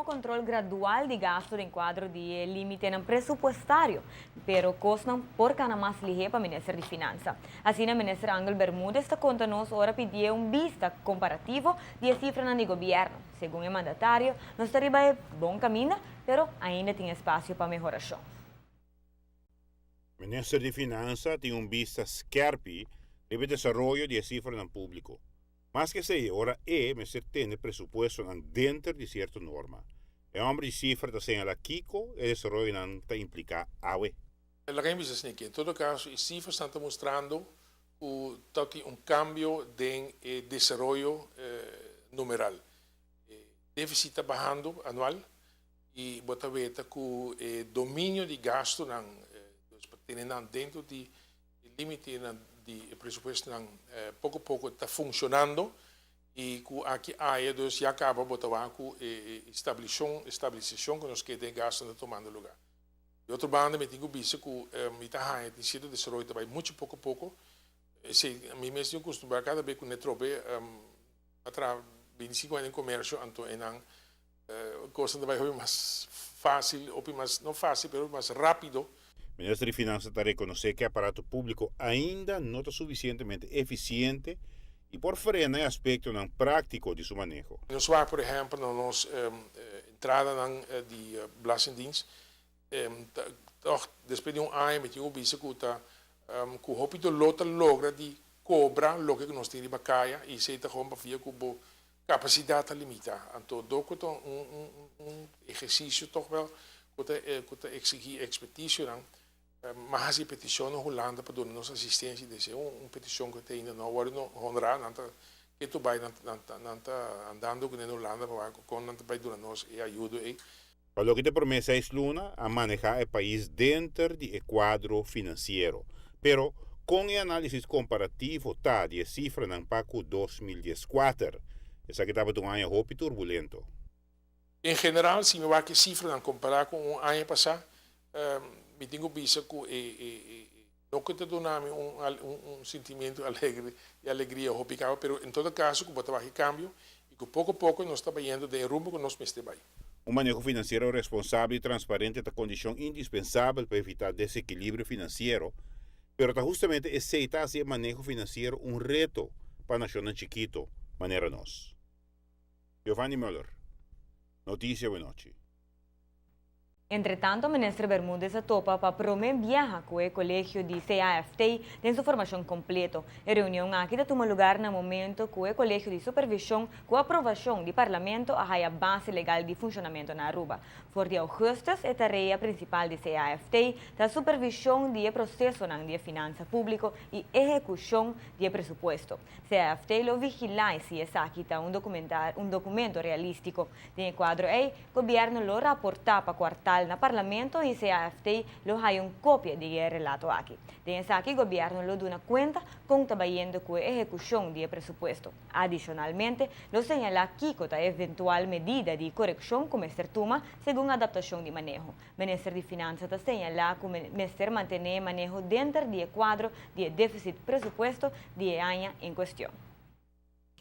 no controle gradual de gasto em quadro de limite no pressupostário, pero costam por cana mais ligeira para o Ministério de Finanças. Assim, o ministro Ángel Bermúdez está contando ora pedir vista comparativo de cifras no governo. Segundo o mandatário, nós estaríamos em bom caminho, pero ainda tem espaço para melhoração. O Ministério de Finanças tem vista scherpi sobre o desenvolvimento de cifras no público. Mas que sei, ora Ministério tem presupuesto dentro de certa norma. É homem de cifra que señala Kiko e desenvolvimento está implica AUE. La revista Sneak, em todo caso, as cifras estão mostrando que cambio de desenvolvimento numeral. Déficit está bajando anual e bota veta que o domínio de gasto dentro do limite de presupuesto pouco a pouco está funcionando e aqui já acaba botar com estabilização que nós queremos gasto não tomando lugar. De outra banda, me tenho visto que tem sido desenvolvido também muito pouco a pouco. Se a mim mesmo eu costumo cada vez que eu trobe atrás 25 anos em comércio, então a coisa vai ser mais fácil, ou mais não fácil, mas mais rápido. O Ministério de Finanças está reconhecer que o aparato público ainda não está suficientemente eficiente e por frenar o aspecto prático de seu manejo. Nós vamos, por exemplo, na nossa entrada de Belastingdienst, depois de ano, eu vi que o rápido logra de cobrar o que nós temos de bacaia e se está com a capacidade limitada. Então, é exercício toch wel que exigir expertise mas a petição na Holanda para dar nossa assistência de uma petição que ainda não agora não honrar que tu vai andando com na Holanda para quando vai dar nós e ajuda aí. Para o que te promete é Luna a manejar o país dentro do quadro financeiro, pero com o análise comparativo tá de cifra no PACU 2014, essa que estava um ano muito turbulento. Em geral, se me vai que cifra comparar com o ano passado, me tenho visto que não que te dá sentimento alegre e alegria hopicava, mas em todo caso, que botava cambio e que pouco a pouco nós estamos indo de rumo que nós estamos. Um manejo financeiro responsável e transparente é a condição indispensável para evitar desequilíbrio financeiro, pero está justamente aceitar esse manejo financeiro reto para a nação chiquito, maneira nós. Giovanni Müller, Notícia Boa Noite. Entretanto, o ministro Bermúdez topa para promover viaja com o colégio de CAFT tem sua formação completa. A reunião aqui toma lugar no momento que o colégio de supervisão com a aprovação do parlamento a base legal de funcionamento na Aruba. For de augustus, a tarefa principal de CAFT da supervisão do processo de finanças públicas e execução do presupuesto. CAFT lo vigila se essa aqui está um documento realístico. Tem quadro aí, o governo lo raporta para quartal na parlamento e CAFT lo hay cópia de relato aqui. Dessa aqui, o governo lo dá conta com trabalhando com a execução do presupuesto. Adicionalmente, lo señala aqui com a eventual medida de correção como ser toma segundo a adaptação de manejo. O Ministério de Finanças está señala que o Ministério mantém manejo dentro do quadro de déficit presupuesto de ano em questão.